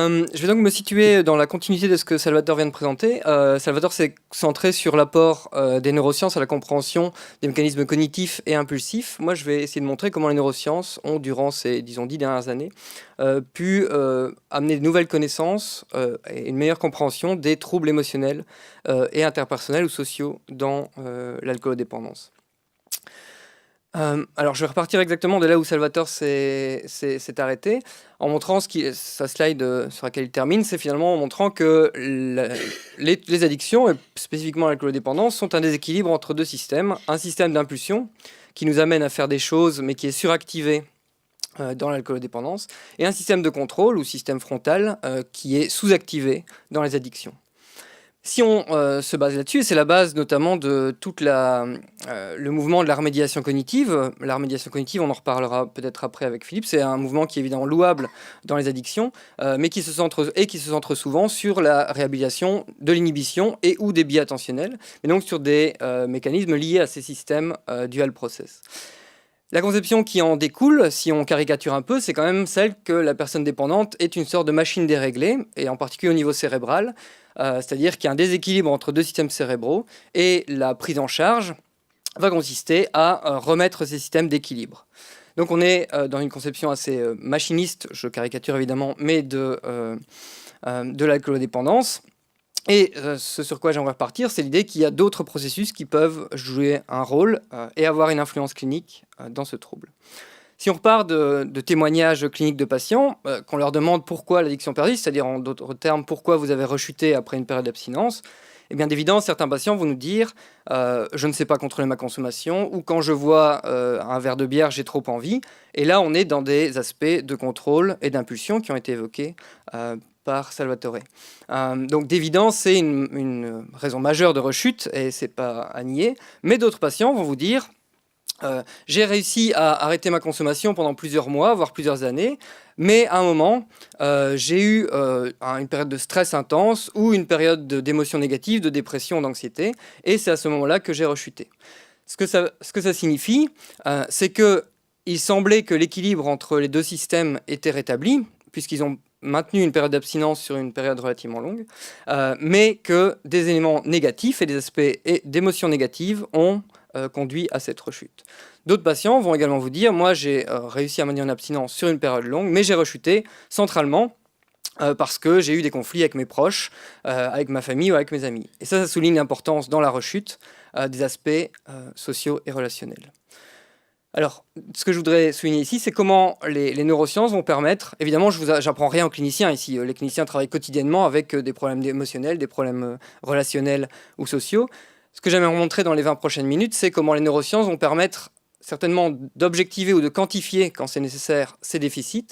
Je vais donc me situer dans la continuité de ce que Salvatore vient de présenter. Salvatore s'est centré sur l'apport des neurosciences à la compréhension des mécanismes cognitifs et impulsifs. Moi, je vais essayer de montrer comment les neurosciences ont, durant ces, disons, 10 dernières années, pu amener de nouvelles connaissances et une meilleure compréhension des troubles émotionnels et interpersonnels ou sociaux dans l'alcoolodépendance. Alors, je vais repartir exactement de là où Salvatore s'est arrêté, en montrant sa slide sur laquelle il termine, c'est finalement en montrant que les addictions, et spécifiquement l'alcoolodépendance, sont un déséquilibre entre deux systèmes. Un système d'impulsion, qui nous amène à faire des choses, mais qui est suractivé dans l'alcoolodépendance, et un système de contrôle, ou système frontal, qui est sous-activé dans les addictions. Si on se base là-dessus, c'est la base notamment de tout le mouvement de la remédiation cognitive. La remédiation cognitive, on en reparlera peut-être après avec Philippe, c'est un mouvement qui est évidemment louable dans les addictions, mais qui se centre souvent sur la réhabilitation de l'inhibition et ou des biais attentionnels, et donc sur des mécanismes liés à ces systèmes dual process. La conception qui en découle, si on caricature un peu, c'est quand même celle que la personne dépendante est une sorte de machine déréglée, et en particulier au niveau cérébral, c'est-à-dire qu'il y a un déséquilibre entre deux systèmes cérébraux, et la prise en charge va consister à remettre ces systèmes d'équilibre. Donc on est dans une conception assez machiniste, je caricature évidemment, mais de l'alcoolodépendance. Et ce sur quoi j'aimerais repartir, c'est l'idée qu'il y a d'autres processus qui peuvent jouer un rôle et avoir une influence clinique dans ce trouble. Si on repart de témoignages cliniques de patients, qu'on leur demande pourquoi l'addiction persiste, c'est-à-dire en d'autres termes, pourquoi vous avez rechuté après une période d'abstinence, eh bien d'évidence, certains patients vont nous dire je ne sais pas contrôler ma consommation, ou quand je vois un verre de bière, j'ai trop envie. Et là, on est dans des aspects de contrôle et d'impulsion qui ont été évoqués par Salvatore. Donc d'évidence, c'est une raison majeure de rechute, et c'est pas à nier. Mais d'autres patients vont vous dire j'ai réussi à arrêter ma consommation pendant plusieurs mois, voire plusieurs années, mais à un moment, j'ai eu une période de stress intense ou une période d'émotions négatives, de dépression, d'anxiété, et c'est à ce moment-là que j'ai rechuté. Ce que ça signifie, c'est qu'il semblait que l'équilibre entre les deux systèmes était rétabli, puisqu'ils ont maintenu une période d'abstinence sur une période relativement longue, mais que des éléments négatifs et des aspects d'émotions négatives ont conduit à cette rechute. D'autres patients vont également vous dire moi j'ai réussi à maintenir une abstinence sur une période longue, mais j'ai rechuté centralement parce que j'ai eu des conflits avec mes proches, avec ma famille ou avec mes amis. Et ça souligne l'importance dans la rechute des aspects sociaux et relationnels. Alors, ce que je voudrais souligner ici, c'est comment les neurosciences vont permettre... Évidemment, j'apprends rien aux cliniciens ici. Les cliniciens travaillent quotidiennement avec des problèmes émotionnels, des problèmes relationnels ou sociaux. Ce que j'aimerais montrer dans les 20 prochaines minutes, c'est comment les neurosciences vont permettre certainement d'objectiver ou de quantifier, quand c'est nécessaire, ces déficits,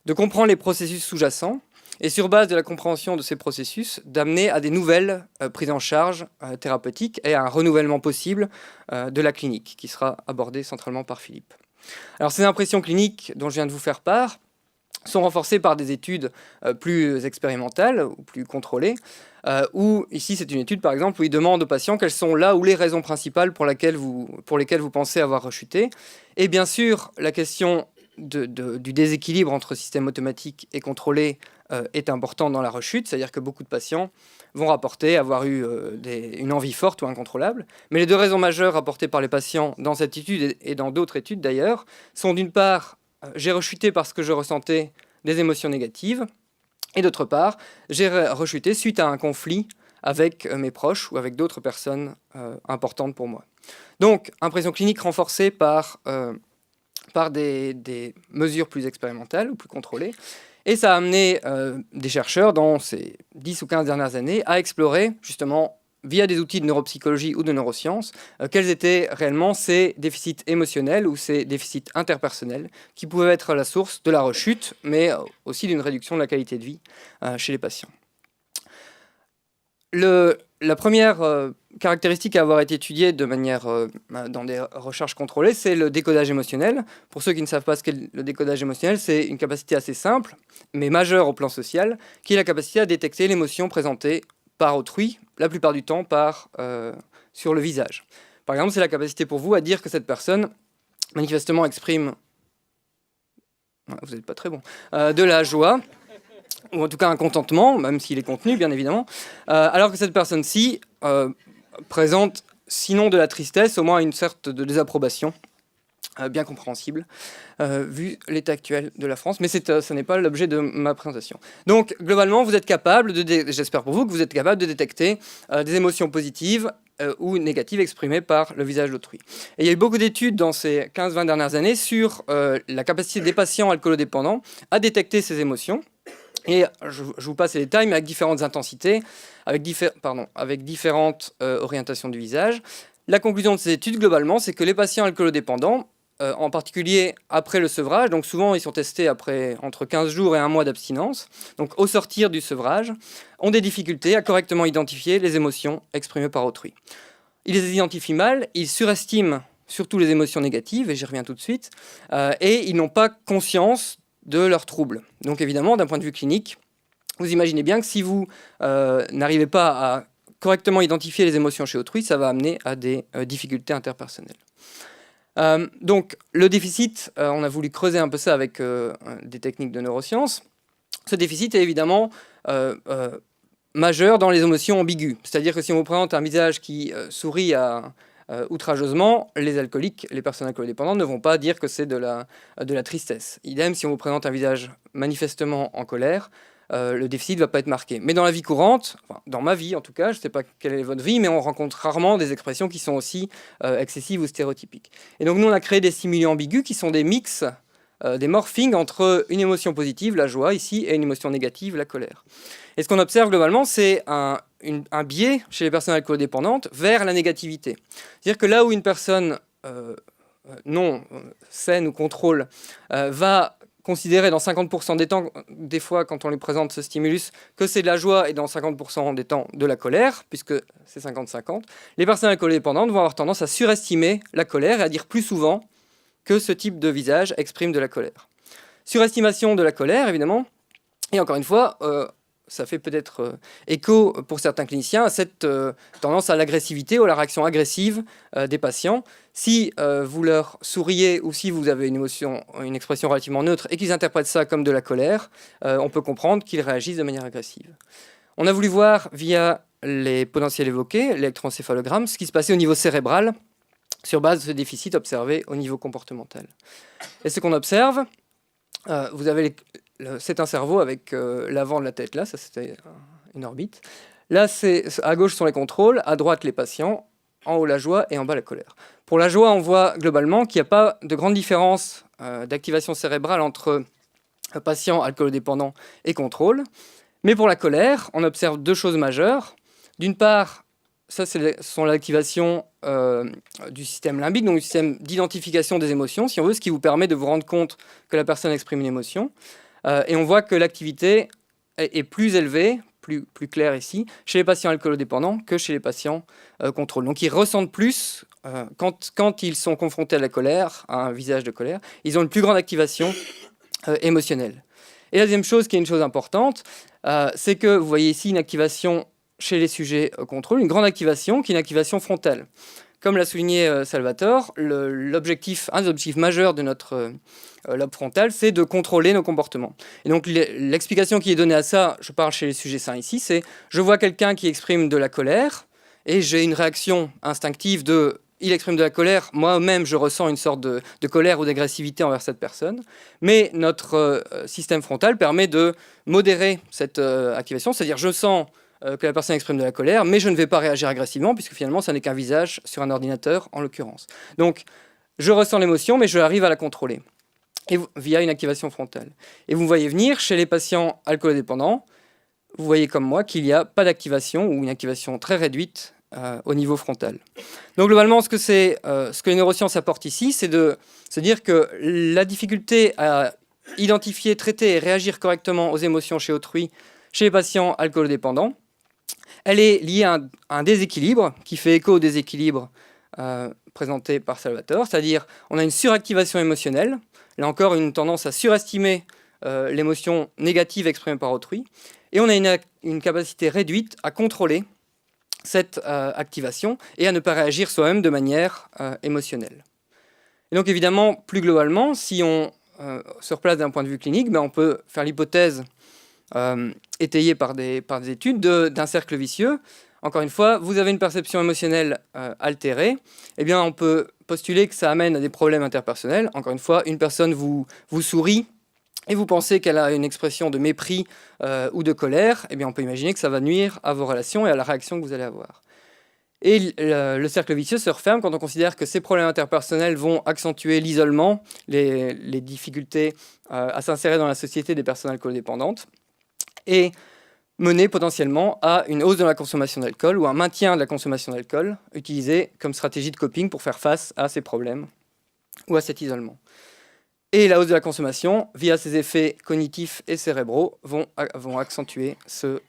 de comprendre les processus sous-jacents, et sur base de la compréhension de ces processus, d'amener à des nouvelles prises en charge thérapeutiques et à un renouvellement possible de la clinique, qui sera abordé centralement par Philippe. Alors ces impressions cliniques dont je viens de vous faire part sont renforcées par des études plus expérimentales ou plus contrôlées, où ici c'est une étude par exemple où il demande aux patients quelles sont là ou les raisons principales pour lesquelles vous pensez avoir rechuté. Et bien sûr, la question du déséquilibre entre système automatique et contrôlé est important dans la rechute, c'est-à-dire que beaucoup de patients vont rapporter avoir eu une envie forte ou incontrôlable. Mais les deux raisons majeures rapportées par les patients dans cette étude et dans d'autres études d'ailleurs sont d'une part, j'ai rechuté parce que je ressentais des émotions négatives, et d'autre part, j'ai rechuté suite à un conflit avec mes proches ou avec d'autres personnes importantes pour moi. Donc, impression clinique renforcée par des mesures plus expérimentales ou plus contrôlées. Et ça a amené des chercheurs dans ces 10 ou 15 dernières années à explorer, justement, via des outils de neuropsychologie ou de neurosciences, quels étaient réellement ces déficits émotionnels ou ces déficits interpersonnels qui pouvaient être la source de la rechute, mais aussi d'une réduction de la qualité de vie chez les patients. La première caractéristique à avoir été étudiée de manière dans des recherches contrôlées, c'est le décodage émotionnel. Pour ceux qui ne savent pas ce qu'est le décodage émotionnel, c'est une capacité assez simple, mais majeure au plan social, qui est la capacité à détecter l'émotion présentée par autrui, la plupart du temps sur le visage. Par exemple, c'est la capacité pour vous à dire que cette personne, manifestement, exprime, vous n'êtes pas très bon, de la joie, ou en tout cas un contentement, même s'il est contenu, bien évidemment, alors que cette personne-ci présente, sinon de la tristesse, au moins une sorte de désapprobation, bien compréhensible, vu l'état actuel de la France. Mais ce n'est pas l'objet de ma présentation. Donc, globalement, vous êtes capable, j'espère pour vous, que vous êtes capable de détecter des émotions positives ou négatives exprimées par le visage d'autrui. Et il y a eu beaucoup d'études dans ces 15-20 dernières années sur la capacité des patients alcoolodépendants à détecter ces émotions. Et je vous passe les détails, mais avec différentes intensités, avec différentes orientations du visage. La conclusion de ces études, globalement, c'est que les patients alcoolodépendants, en particulier après le sevrage, donc souvent ils sont testés après entre 15 jours et 1 mois d'abstinence, donc au sortir du sevrage, ont des difficultés à correctement identifier les émotions exprimées par autrui. Ils les identifient mal, ils surestiment surtout les émotions négatives, et j'y reviens tout de suite, et ils n'ont pas conscience de leurs troubles. Donc évidemment, d'un point de vue clinique, vous imaginez bien que si vous n'arrivez pas à correctement identifier les émotions chez autrui, ça va amener à des difficultés interpersonnelles. Donc le déficit, on a voulu creuser un peu ça avec des techniques de neurosciences. Ce déficit est évidemment majeur dans les émotions ambiguës. C'est-à-dire que si on vous présente un visage qui sourit outrageusement, les alcooliques, les personnes alcoolodépendantes ne vont pas dire que c'est de la tristesse. Idem, si on vous présente un visage manifestement en colère, le déficit ne va pas être marqué. Mais dans la vie courante, enfin, dans ma vie en tout cas, je ne sais pas quelle est votre vie, mais on rencontre rarement des expressions qui sont aussi excessives ou stéréotypiques. Et donc nous, on a créé des stimuli ambigus qui sont des mix, des morphings entre une émotion positive, la joie ici, et une émotion négative, la colère. Et ce qu'on observe globalement, c'est un biais chez les personnes alcoolodépendantes vers la négativité. C'est-à-dire que là où une personne non saine ou contrôle va considérer dans 50% des temps, des fois quand on lui présente ce stimulus, que c'est de la joie, et dans 50% des temps de la colère, puisque c'est 50-50, les personnes alcoolodépendantes vont avoir tendance à surestimer la colère et à dire plus souvent que ce type de visage exprime de la colère. Surestimation de la colère, évidemment, et encore une fois, ça fait peut-être écho pour certains cliniciens à cette tendance à l'agressivité ou à la réaction agressive des patients. Si vous leur souriez ou si vous avez une expression relativement neutre et qu'ils interprètent ça comme de la colère, on peut comprendre qu'ils réagissent de manière agressive. On a voulu voir via les potentiels évoqués, l'électroencéphalogramme, ce qui se passait au niveau cérébral sur base de ce déficit observé au niveau comportemental. Et ce qu'on observe, vous avez c'est un cerveau avec l'avant de la tête là, ça c'était une orbite. Là, à gauche sont les contrôles, à droite les patients, en haut la joie et en bas la colère. Pour la joie, on voit globalement qu'il n'y a pas de grande différence d'activation cérébrale entre patients alcoolodépendants et contrôle. Mais pour la colère, on observe deux choses majeures. D'une part, ça, ce sont l'activation du système limbique, donc du système d'identification des émotions, si on veut, ce qui vous permet de vous rendre compte que la personne exprime une émotion. Et on voit que l'activité est plus élevée, plus claire ici, chez les patients alcoolodépendants que chez les patients contrôle. Donc ils ressentent plus, quand ils sont confrontés à la colère, à un visage de colère, ils ont une plus grande activation émotionnelle. Et la deuxième chose, qui est une chose importante, c'est que vous voyez ici une activation chez les sujets contrôle, une grande activation qui est une activation frontale. Comme l'a souligné Salvatore, un des objectifs majeurs de notre lobe frontal, c'est de contrôler nos comportements. Et donc l'explication qui est donnée à ça, je parle chez les sujets sains ici, c'est je vois quelqu'un qui exprime de la colère et j'ai une réaction instinctive de il exprime de la colère, moi-même je ressens une sorte de colère ou d'agressivité envers cette personne, mais notre système frontal permet de modérer cette activation, c'est-à-dire je sens que la personne exprime de la colère, mais je ne vais pas réagir agressivement, puisque finalement, ça n'est qu'un visage sur un ordinateur, en l'occurrence. Donc, je ressens l'émotion, mais je arrive à la contrôler, et via une activation frontale. Et vous voyez venir, chez les patients alcoolodépendants, vous voyez comme moi qu'il n'y a pas d'activation, ou une activation très réduite au niveau frontal. Donc, globalement, ce que les neurosciences apportent ici, c'est de se dire que la difficulté à identifier, traiter et réagir correctement aux émotions chez autrui, chez les patients alcoolodépendants, elle est liée à un déséquilibre qui fait écho au déséquilibre présenté par Salvatore, c'est-à-dire on a une suractivation émotionnelle, là encore une tendance à surestimer l'émotion négative exprimée par autrui, et on a une capacité réduite à contrôler cette activation et à ne pas réagir soi-même de manière émotionnelle. Et donc évidemment, plus globalement, si on se replace d'un point de vue clinique, on peut faire l'hypothèse étayées par des études d'un cercle vicieux. Encore une fois, vous avez une perception émotionnelle altérée, eh bien on peut postuler que ça amène à des problèmes interpersonnels. Encore une fois, une personne vous sourit et vous pensez qu'elle a une expression de mépris ou de colère, eh bien on peut imaginer que ça va nuire à vos relations et à la réaction que vous allez avoir. Et le cercle vicieux se referme quand on considère que ces problèmes interpersonnels vont accentuer l'isolement, les difficultés à s'insérer dans la société des personnes alcoolodépendantes, et mener potentiellement à une hausse de la consommation d'alcool ou un maintien de la consommation d'alcool utilisé comme stratégie de coping pour faire face à ces problèmes ou à cet isolement. Et la hausse de la consommation, via ses effets cognitifs et cérébraux, vont accentuer ce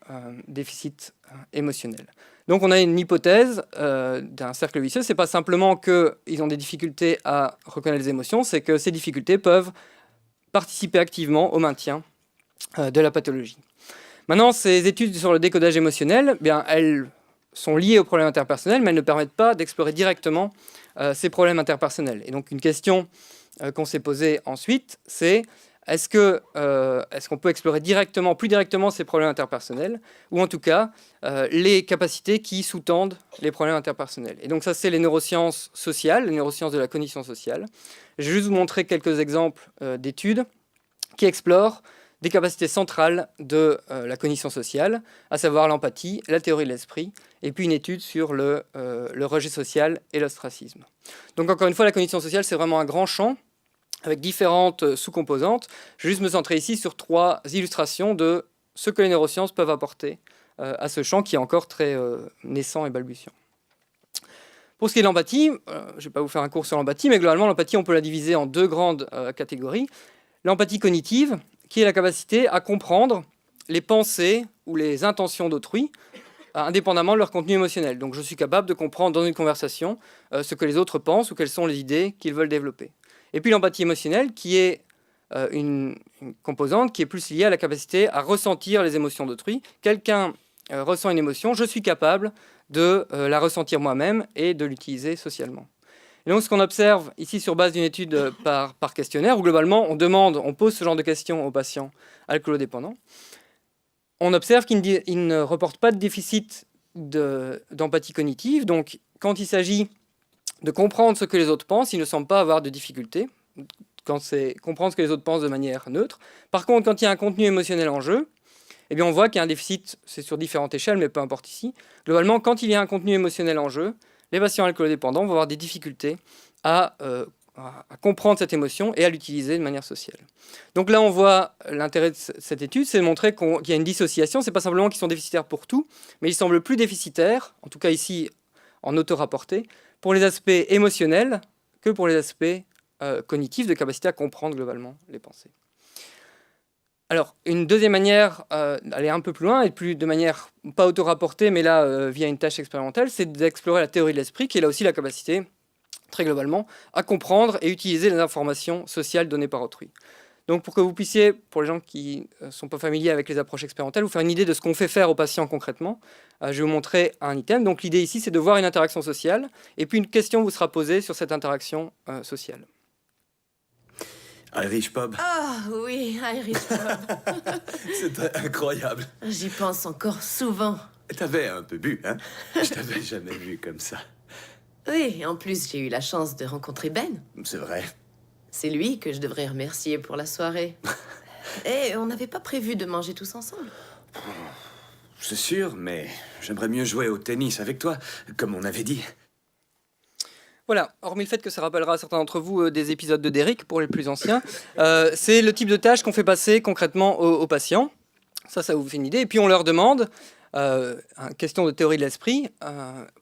déficit émotionnel. Donc on a une hypothèse d'un cercle vicieux. Ce n'est pas simplement qu'ils ont des difficultés à reconnaître les émotions, c'est que ces difficultés peuvent participer activement au maintien de la pathologie. Maintenant, ces études sur le décodage émotionnel, bien, elles sont liées aux problèmes interpersonnels, mais elles ne permettent pas d'explorer directement ces problèmes interpersonnels. Et donc une question qu'on s'est posée ensuite, c'est est-ce qu'on peut explorer plus directement ces problèmes interpersonnels, ou en tout cas les capacités qui sous-tendent les problèmes interpersonnels. Et donc ça, c'est les neurosciences sociales, les neurosciences de la cognition sociale. Je vais juste vous montrer quelques exemples d'études qui explorent des capacités centrales de la cognition sociale, à savoir l'empathie, la théorie de l'esprit, et puis une étude sur le rejet social et l'ostracisme. Donc encore une fois, la cognition sociale, c'est vraiment un grand champ, avec différentes sous-composantes. Je vais juste me centrer ici sur 3 illustrations de ce que les neurosciences peuvent apporter à ce champ qui est encore très naissant et balbutiant. Pour ce qui est de l'empathie, je ne vais pas vous faire un cours sur l'empathie, mais globalement, l'empathie, on peut la diviser en 2 grandes catégories. L'empathie cognitive, qui est la capacité à comprendre les pensées ou les intentions d'autrui, indépendamment de leur contenu émotionnel. Donc je suis capable de comprendre dans une conversation ce que les autres pensent ou quelles sont les idées qu'ils veulent développer. Et puis l'empathie émotionnelle, qui est une composante qui est plus liée à la capacité à ressentir les émotions d'autrui. Quelqu'un ressent une émotion, je suis capable de la ressentir moi-même et de l'utiliser socialement. Et donc ce qu'on observe ici sur base d'une étude par questionnaire, où globalement on pose ce genre de questions aux patients alcoolodépendants, on observe qu'ils ne reportent pas de déficit d'empathie cognitive. Donc quand il s'agit de comprendre ce que les autres pensent, ils ne semblent pas avoir de difficultés, quand c'est comprendre ce que les autres pensent de manière neutre. Par contre, quand il y a un contenu émotionnel en jeu, eh bien on voit qu'il y a un déficit, c'est sur différentes échelles, mais peu importe ici. Globalement, quand il y a un contenu émotionnel en jeu, les patients alcoolodépendants vont avoir des difficultés à comprendre cette émotion et à l'utiliser de manière sociale. Donc là, on voit l'intérêt de cette étude, c'est de montrer qu'il y a une dissociation. Ce n'est pas simplement qu'ils sont déficitaires pour tout, mais ils semblent plus déficitaires, en tout cas ici en auto-rapporté, pour les aspects émotionnels que pour les aspects cognitifs, de capacité à comprendre globalement les pensées. Alors, une deuxième manière d'aller un peu plus loin, et plus de manière pas auto-rapportée, mais là, via une tâche expérimentale, c'est d'explorer la théorie de l'esprit, qui est là aussi la capacité, très globalement, à comprendre et utiliser les informations sociales données par autrui. Donc, pour que vous puissiez, pour les gens qui ne sont pas familiers avec les approches expérimentales, vous faire une idée de ce qu'on fait faire aux patients concrètement, je vais vous montrer un item. Donc, l'idée ici, c'est de voir une interaction sociale, et puis une question vous sera posée sur cette interaction sociale. Irish Pub. Ah oui, Irish Pub. C'était incroyable. J'y pense encore souvent. T'avais un peu bu, hein? Je t'avais jamais vu comme ça. Oui, en plus, j'ai eu la chance de rencontrer Ben. C'est vrai. C'est lui que je devrais remercier pour la soirée. Et on n'avait pas prévu de manger tous ensemble. C'est sûr, mais j'aimerais mieux jouer au tennis avec toi, comme on avait dit. Voilà, hormis le fait que ça rappellera à certains d'entre vous des épisodes de Derrick pour les plus anciens, c'est le type de tâche qu'on fait passer concrètement aux patients. Ça vous fait une idée. Et puis on leur demande, question de théorie de l'esprit,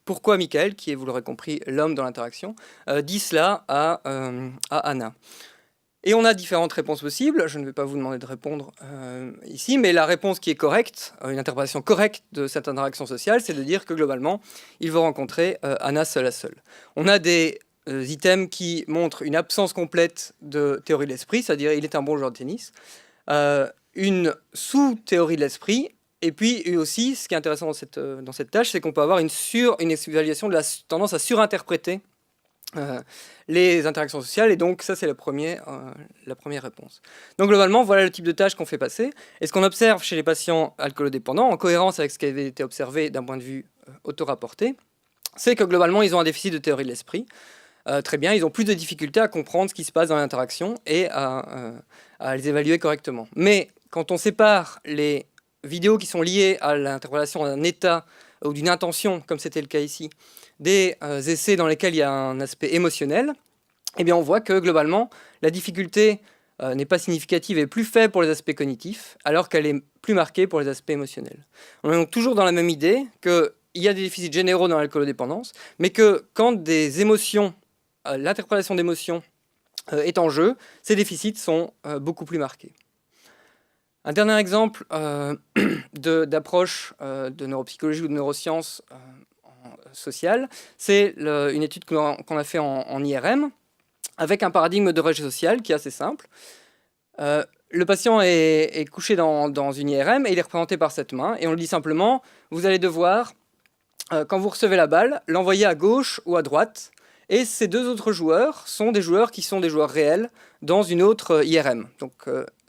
pourquoi Michael, qui est, vous l'aurez compris, l'homme dans l'interaction, dit cela à Anna. Et on a différentes réponses possibles. Je ne vais pas vous demander de répondre ici, mais la réponse qui est correcte, une interprétation correcte de cette interaction sociale, c'est de dire que globalement, il va rencontrer Anna seule à seule. On a des items qui montrent une absence complète de théorie de l'esprit, c'est-à-dire il est un bon joueur de tennis, une sous-théorie de l'esprit, et puis aussi, ce qui est intéressant dans cette tâche, c'est qu'on peut avoir une évaluation de la tendance à surinterpréter les interactions sociales, et donc ça c'est la première réponse. Donc globalement, voilà le type de tâches qu'on fait passer, et ce qu'on observe chez les patients alcoolodépendants, en cohérence avec ce qui avait été observé d'un point de vue auto-rapporté, c'est que globalement ils ont un déficit de théorie de l'esprit. Très bien, ils ont plus de difficultés à comprendre ce qui se passe dans l'interaction et à les évaluer correctement. Mais quand on sépare les vidéos qui sont liées à l'interprétation d'un état ou d'une intention, comme c'était le cas ici, des essais dans lesquels il y a un aspect émotionnel, eh bien on voit que globalement, la difficulté n'est pas significative et plus faible pour les aspects cognitifs, alors qu'elle est plus marquée pour les aspects émotionnels. On est donc toujours dans la même idée qu'il y a des déficits généraux dans l'alcoolodépendance, mais que quand des émotions, l'interprétation d'émotions est en jeu, ces déficits sont beaucoup plus marqués. Un dernier exemple d'approche de neuropsychologie ou de neurosciences sociale, c'est une étude qu'on a fait en IRM, avec un paradigme de rejet social qui est assez simple. Le patient est couché dans une IRM et il est représenté par cette main, et on lui dit simplement, vous allez devoir, quand vous recevez la balle, l'envoyer à gauche ou à droite, et ces deux autres joueurs sont des joueurs qui sont des joueurs réels dans une autre IRM. Donc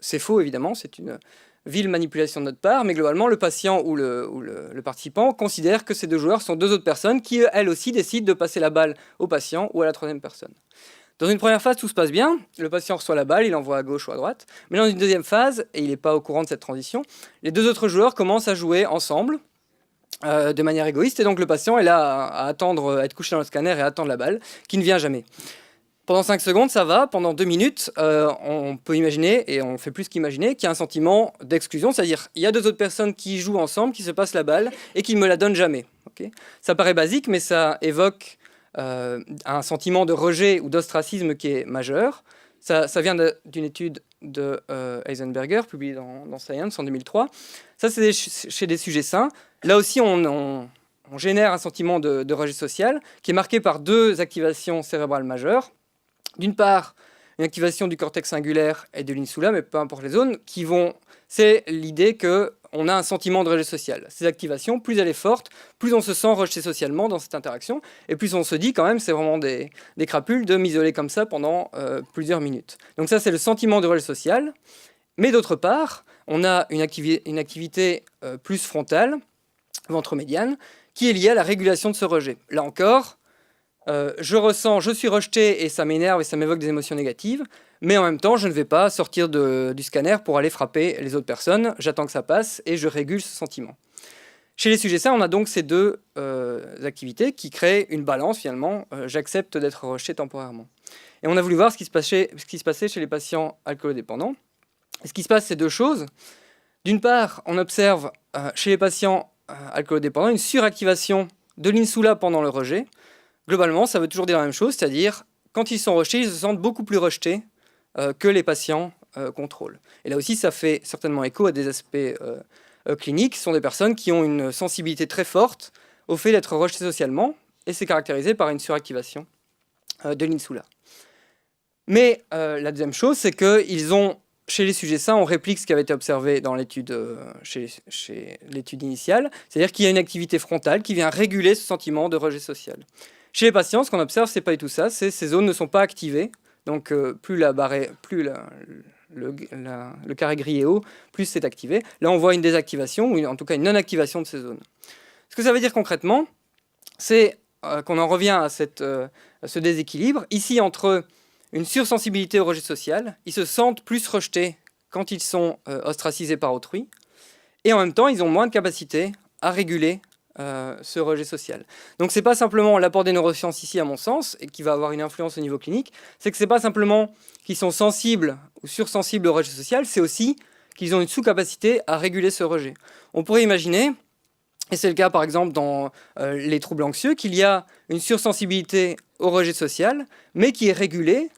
c'est faux évidemment, c'est une vile manipulation de notre part, mais globalement le patient ou le participant considère que ces deux joueurs sont deux autres personnes qui elles aussi décident de passer la balle au patient ou à la troisième personne. Dans une première phase, tout se passe bien, le patient reçoit la balle, il l'envoie à gauche ou à droite, mais dans une deuxième phase, et il n'est pas au courant de cette transition, les deux autres joueurs commencent à jouer ensemble, de manière égoïste, et donc le patient est là à attendre, à être couché dans le scanner et à attendre la balle, qui ne vient jamais. Pendant 5 secondes, ça va. Pendant 2 minutes, on peut imaginer, et on fait plus qu'imaginer, qu'il y a un sentiment d'exclusion, c'est-à-dire il y a deux autres personnes qui jouent ensemble, qui se passent la balle, et qui ne me la donnent jamais. Okay, ça paraît basique, mais ça évoque un sentiment de rejet ou d'ostracisme qui est majeur. Ça vient d'une étude de Heisenberger, publiée dans Science en 2003. Ça, c'est chez des sujets sains. Là aussi, on génère un sentiment de rejet social qui est marqué par deux activations cérébrales majeures. D'une part, une activation du cortex singulaire et de l'insula, mais peu importe les zones, c'est l'idée qu'on a un sentiment de rejet social. Ces activations, plus elle est forte, plus on se sent rejeté socialement dans cette interaction, et plus on se dit quand même, c'est vraiment des crapules de m'isoler comme ça pendant plusieurs minutes. Donc ça, c'est le sentiment de rejet social. Mais d'autre part, on a une activité plus frontale, ventromédiane, qui est liée à la régulation de ce rejet. Là encore, je suis rejeté et ça m'énerve et ça m'évoque des émotions négatives, mais en même temps, je ne vais pas sortir du scanner pour aller frapper les autres personnes, j'attends que ça passe et je régule ce sentiment. Chez les sujets sains, on a donc ces deux activités qui créent une balance finalement, j'accepte d'être rejeté temporairement. Et on a voulu voir ce qui se passait chez les patients alcoolodépendants. Et ce qui se passe, c'est deux choses. D'une part, on observe chez les patients alcoolodépendants une suractivation de l'insula pendant le rejet. Globalement, ça veut toujours dire la même chose, c'est-à-dire quand ils sont rejetés, ils se sentent beaucoup plus rejetés que les patients contrôle. Et là aussi, ça fait certainement écho à des aspects cliniques. Ce sont des personnes qui ont une sensibilité très forte au fait d'être rejetées socialement, et c'est caractérisé par une suractivation de l'insula. Mais la deuxième chose, c'est que chez les sujets sains, on réplique ce qui avait été observé dans l'étude chez l'étude initiale, c'est-à-dire qu'il y a une activité frontale qui vient réguler ce sentiment de rejet social. Chez les patients, ce qu'on observe, c'est pas du tout ça, ces zones ne sont pas activées, donc plus le carré gris est haut, plus c'est activé. Là, on voit une désactivation, ou en tout cas une non-activation de ces zones. Ce que ça veut dire concrètement, c'est qu'on en revient à ce déséquilibre, ici entre une sursensibilité au rejet social, ils se sentent plus rejetés quand ils sont ostracisés par autrui, et en même temps, ils ont moins de capacité à réguler ce rejet social. Donc c'est pas simplement l'apport des neurosciences ici, à mon sens, et qui va avoir une influence au niveau clinique, c'est que c'est pas simplement qu'ils sont sensibles ou sursensibles au rejet social, c'est aussi qu'ils ont une sous-capacité à réguler ce rejet. On pourrait imaginer, et c'est le cas par exemple dans les troubles anxieux, qu'il y a une sursensibilité au rejet social, mais qui est régulée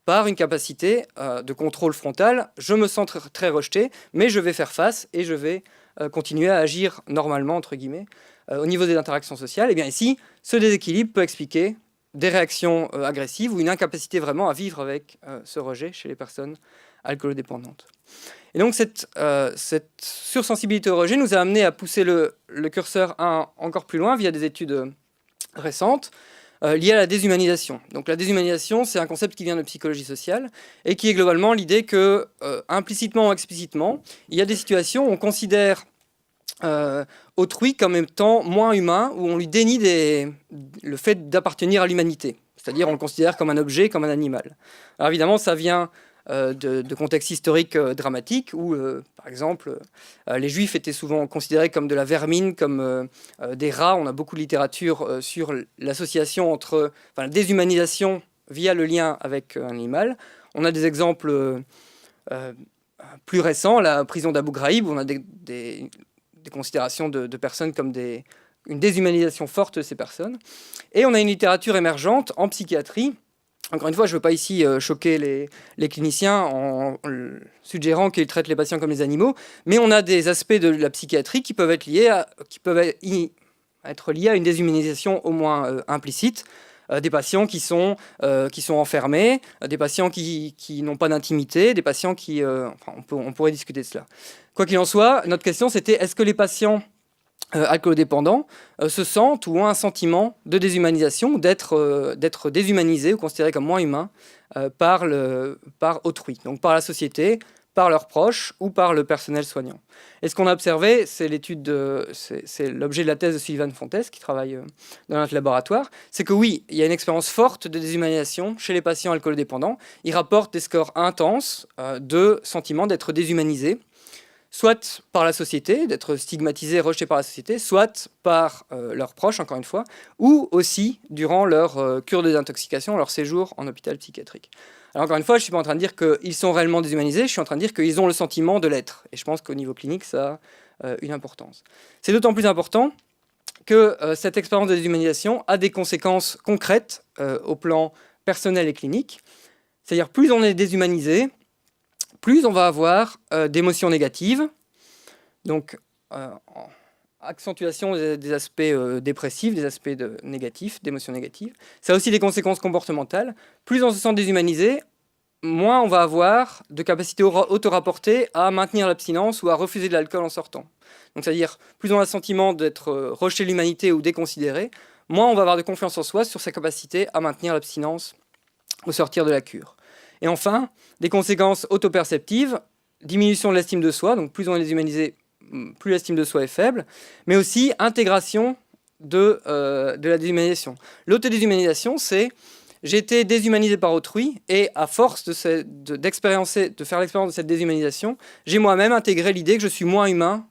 par une capacité de contrôle frontal. Je me sens très rejeté, mais je vais faire face et je vais continuer à agir normalement, entre guillemets, au niveau des interactions sociales. Et bien ici, ce déséquilibre peut expliquer des réactions agressives ou une incapacité vraiment à vivre avec ce rejet chez les personnes alcoolodépendantes. Et donc cette sursensibilité au rejet nous a amené à pousser le curseur encore plus loin via des études récentes. liées à la déshumanisation. Donc la déshumanisation, c'est un concept qui vient de psychologie sociale et qui est globalement l'idée que, implicitement ou explicitement, il y a des situations où on considère autrui comme étant moins humain, où on lui dénie le fait d'appartenir à l'humanité. C'est-à-dire on le considère comme un objet, comme un animal. Alors évidemment, ça vient de contextes historiques dramatiques où, par exemple, les Juifs étaient souvent considérés comme de la vermine, comme des rats. On a beaucoup de littérature sur l'association entre, la déshumanisation via le lien avec un animal. On a des exemples plus récents, la prison d'Abu Ghraib, où on a des considérations de personnes comme une déshumanisation forte de ces personnes. Et on a une littérature émergente en psychiatrie. Encore une fois, je ne veux pas ici choquer les cliniciens en suggérant qu'ils traitent les patients comme des animaux, mais on a des aspects de la psychiatrie qui peuvent être liés à une déshumanisation au moins implicite. Des patients qui sont enfermés, des patients qui n'ont pas d'intimité, des patients qui... on pourrait discuter de cela. Quoi qu'il en soit, notre question c'était, est-ce que les patients alcoolodépendants se sentent ou ont un sentiment de déshumanisation, d'être déshumanisés ou considérés comme moins humains par autrui, donc par la société, par leurs proches ou par le personnel soignant. Et ce qu'on a observé, c'est l'objet de la thèse de Sullivan Fontes, qui travaille dans notre laboratoire, c'est que oui, il y a une expérience forte de déshumanisation chez les patients alcoolodépendants. Ils rapportent des scores intenses de sentiment d'être déshumanisés, soit par la société, d'être stigmatisés, rejetés par la société, soit par leurs proches, encore une fois, ou aussi durant leur cure de désintoxication, leur séjour en hôpital psychiatrique. Alors encore une fois, je ne suis pas en train de dire qu'ils sont réellement déshumanisés, je suis en train de dire qu'ils ont le sentiment de l'être. Et je pense qu'au niveau clinique, ça a une importance. C'est d'autant plus important que cette expérience de déshumanisation a des conséquences concrètes au plan personnel et clinique. C'est-à-dire, plus on est déshumanisé, plus on va avoir d'émotions négatives, donc accentuation des aspects dépressifs, des aspects négatifs, d'émotions négatives. Ça a aussi des conséquences comportementales. Plus on se sent déshumanisé, moins on va avoir de capacité auto-rapportée à maintenir l'abstinence ou à refuser de l'alcool en sortant. Donc c'est-à-dire, plus on a le sentiment d'être rejeté de l'humanité ou déconsidéré, moins on va avoir de confiance en soi sur sa capacité à maintenir l'abstinence au sortir de la cure. Et enfin, des conséquences autoperceptives, diminution de l'estime de soi, donc plus on est déshumanisé, plus l'estime de soi est faible, mais aussi intégration de la déshumanisation. L'autodéshumanisation, c'est j'ai été déshumanisé par autrui, et à force de faire l'expérience de cette déshumanisation, j'ai moi-même intégré l'idée que je suis moins humain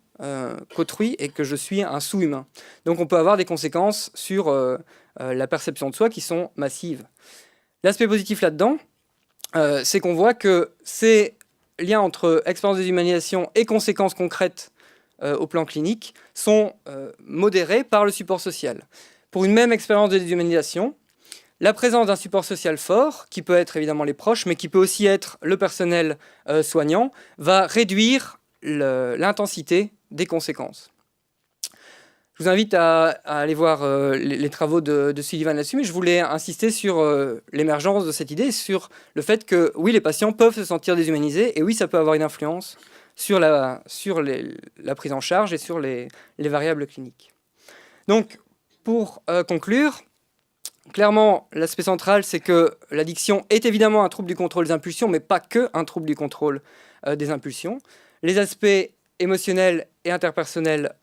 qu'autrui et que je suis un sous-humain. Donc on peut avoir des conséquences sur la perception de soi qui sont massives. L'aspect positif là-dedans, c'est qu'on voit que ces liens entre expérience de déshumanisation et conséquences concrètes au plan clinique sont modérés par le support social. Pour une même expérience de déshumanisation, la présence d'un support social fort, qui peut être évidemment les proches, mais qui peut aussi être le personnel soignant, va réduire l'intensité des conséquences. Je vous invite à aller voir les travaux de Sullivan là-dessus, mais je voulais insister sur l'émergence de cette idée, sur le fait que oui, les patients peuvent se sentir déshumanisés, et oui, ça peut avoir une influence sur la prise en charge et sur les variables cliniques. Donc, pour conclure, clairement, l'aspect central, c'est que l'addiction est évidemment un trouble du contrôle des impulsions, mais pas que un trouble du contrôle des impulsions. Les aspects émotionnels et interpersonnels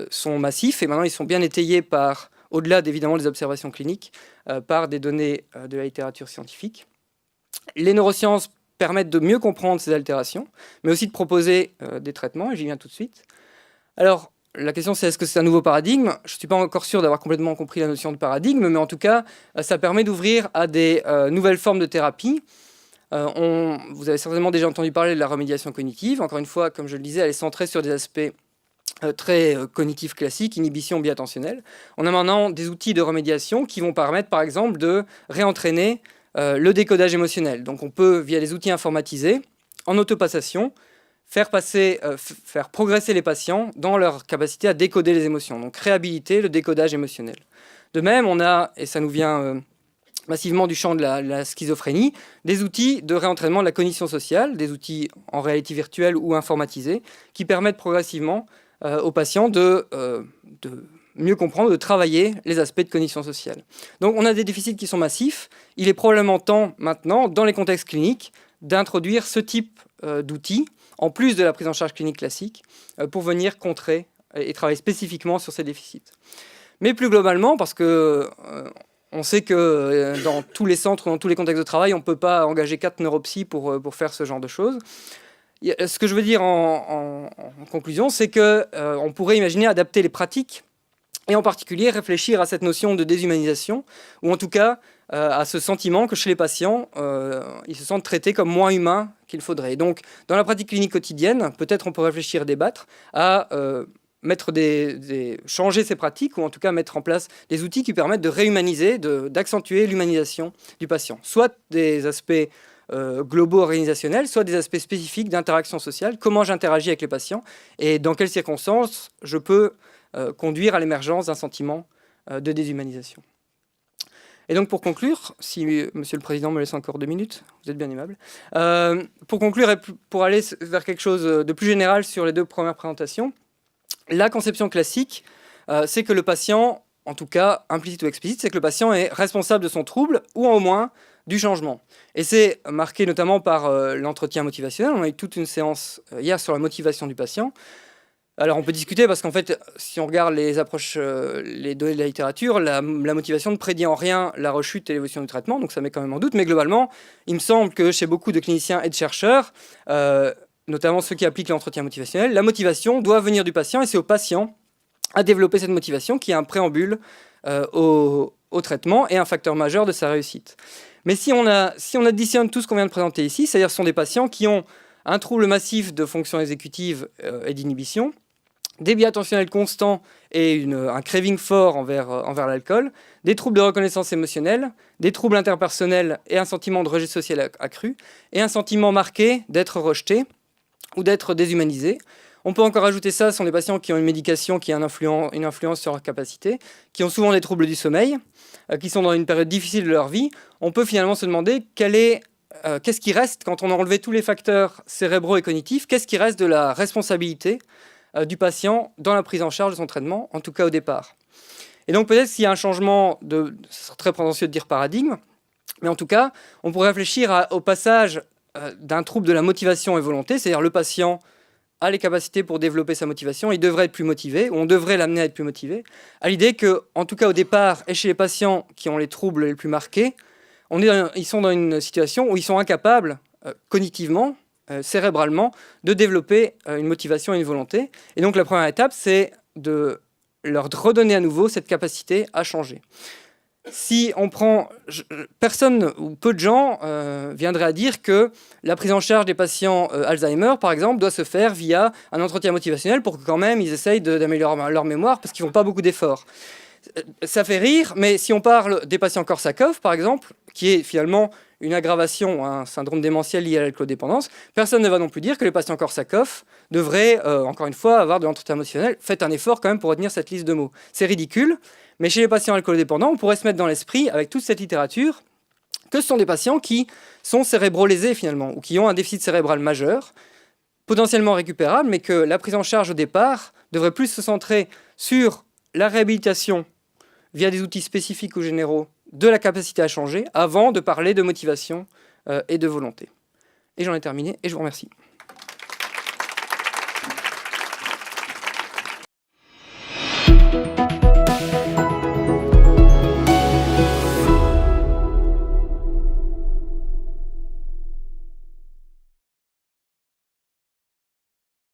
sont massifs, et maintenant ils sont bien étayés par, au-delà évidemment des observations cliniques, par des données de la littérature scientifique. Les neurosciences permettent de mieux comprendre ces altérations, mais aussi de proposer des traitements, et j'y viens tout de suite. Alors, la question c'est est-ce que c'est un nouveau paradigme ? Je ne suis pas encore sûr d'avoir complètement compris la notion de paradigme, mais en tout cas, ça permet d'ouvrir à des nouvelles formes de thérapie. Vous avez certainement déjà entendu parler de la remédiation cognitive. Encore une fois, comme je le disais, elle est centrée sur des aspects très cognitifs classiques, inhibition biattentionnelle. On a maintenant des outils de remédiation qui vont permettre, par exemple, de réentraîner le décodage émotionnel. Donc on peut, via des outils informatisés, en autopassation, faire progresser les patients dans leur capacité à décoder les émotions, donc réhabiliter le décodage émotionnel. De même, on a, et ça nous vient massivement du champ de la schizophrénie, des outils de réentraînement de la cognition sociale, des outils en réalité virtuelle ou informatisés, qui permettent progressivement aux patients de mieux comprendre, de travailler les aspects de cognition sociale. Donc on a des déficits qui sont massifs. Il est probablement temps maintenant, dans les contextes cliniques, d'introduire ce type d'outils, en plus de la prise en charge clinique classique, pour venir contrer et travailler spécifiquement sur ces déficits. Mais plus globalement, parce que on sait que dans tous les centres, dans tous les contextes de travail, on ne peut pas engager 4 neuropsy pour faire ce genre de choses. Ce que je veux dire en conclusion, c'est qu'on pourrait imaginer adapter les pratiques et en particulier réfléchir à cette notion de déshumanisation, ou en tout cas à ce sentiment que chez les patients, ils se sentent traités comme moins humains qu'il faudrait. Et donc, dans la pratique clinique quotidienne, peut-être on peut réfléchir et débattre à changer ces pratiques, ou en tout cas mettre en place des outils qui permettent de réhumaniser, d'accentuer l'humanisation du patient. Soit des aspects globaux organisationnels, soit des aspects spécifiques d'interaction sociale, comment j'interagis avec les patients, et dans quelles circonstances je peux conduire à l'émergence d'un sentiment de déshumanisation. Et donc pour conclure, si Monsieur le Président me laisse encore 2 minutes, vous êtes bien aimable, pour conclure et pour aller vers quelque chose de plus général sur les 2 premières présentations, la conception classique, c'est que le patient, en tout cas implicite ou explicite, c'est que le patient est responsable de son trouble ou au moins du changement. Et c'est marqué notamment par l'entretien motivationnel. On a eu toute une séance hier sur la motivation du patient. Alors on peut discuter parce qu'en fait, si on regarde les approches, les données de la littérature, la motivation ne prédit en rien la rechute et l'évolution du traitement, donc ça met quand même en doute. Mais globalement, il me semble que chez beaucoup de cliniciens et de chercheurs, notamment ceux qui appliquent l'entretien motivationnel, la motivation doit venir du patient et c'est au patient à développer cette motivation qui est un préambule au traitement et un facteur majeur de sa réussite. Mais si on additionne tout ce qu'on vient de présenter ici, c'est-à-dire ce sont des patients qui ont un trouble massif de fonction exécutive et d'inhibition, des biais attentionnels constants et un craving fort envers l'alcool, des troubles de reconnaissance émotionnelle, des troubles interpersonnels et un sentiment de rejet social accru, et un sentiment marqué d'être rejeté ou d'être déshumanisé. On peut encore ajouter ça, ce sont des patients qui ont une médication qui a une influence sur leur capacité, qui ont souvent des troubles du sommeil, qui sont dans une période difficile de leur vie. On peut finalement se demander qu'est-ce qui reste quand on a enlevé tous les facteurs cérébraux et cognitifs, qu'est-ce qui reste de la responsabilité du patient dans la prise en charge de son traitement, en tout cas au départ. Et donc peut-être s'il y a un changement ce serait très prétentieux de dire paradigme, mais en tout cas, on pourrait réfléchir au passage d'un trouble de la motivation et volonté, c'est-à-dire le patient a les capacités pour développer sa motivation, il devrait être plus motivé, ou on devrait l'amener à être plus motivé, à l'idée que, en tout cas au départ, et chez les patients qui ont les troubles les plus marqués, ils sont dans une situation où ils sont incapables, cognitivement, cérébralement, de développer une motivation et une volonté. Et donc la première étape, c'est de leur redonner à nouveau cette capacité à changer. Si on prend... personne ou peu de gens viendraient à dire que la prise en charge des patients Alzheimer, par exemple, doit se faire via un entretien motivationnel pour que quand même ils essayent d'améliorer leur mémoire parce qu'ils ne font pas beaucoup d'efforts. Ça fait rire, mais si on parle des patients Korsakoff, par exemple, qui est finalement une aggravation, un syndrome démentiel lié à l'alcoolodépendance, personne ne va non plus dire que les patients Korsakoff devraient, encore une fois, avoir de l'entretien émotionnel. Faites un effort quand même pour retenir cette liste de mots. C'est ridicule, mais chez les patients alcoolodépendants, on pourrait se mettre dans l'esprit, avec toute cette littérature, que ce sont des patients qui sont cérébro-lésés finalement, ou qui ont un déficit cérébral majeur, potentiellement récupérable, mais que la prise en charge au départ devrait plus se centrer sur la réhabilitation via des outils spécifiques ou généraux de la capacité à changer, avant de parler de motivation et de volonté. Et j'en ai terminé, et je vous remercie.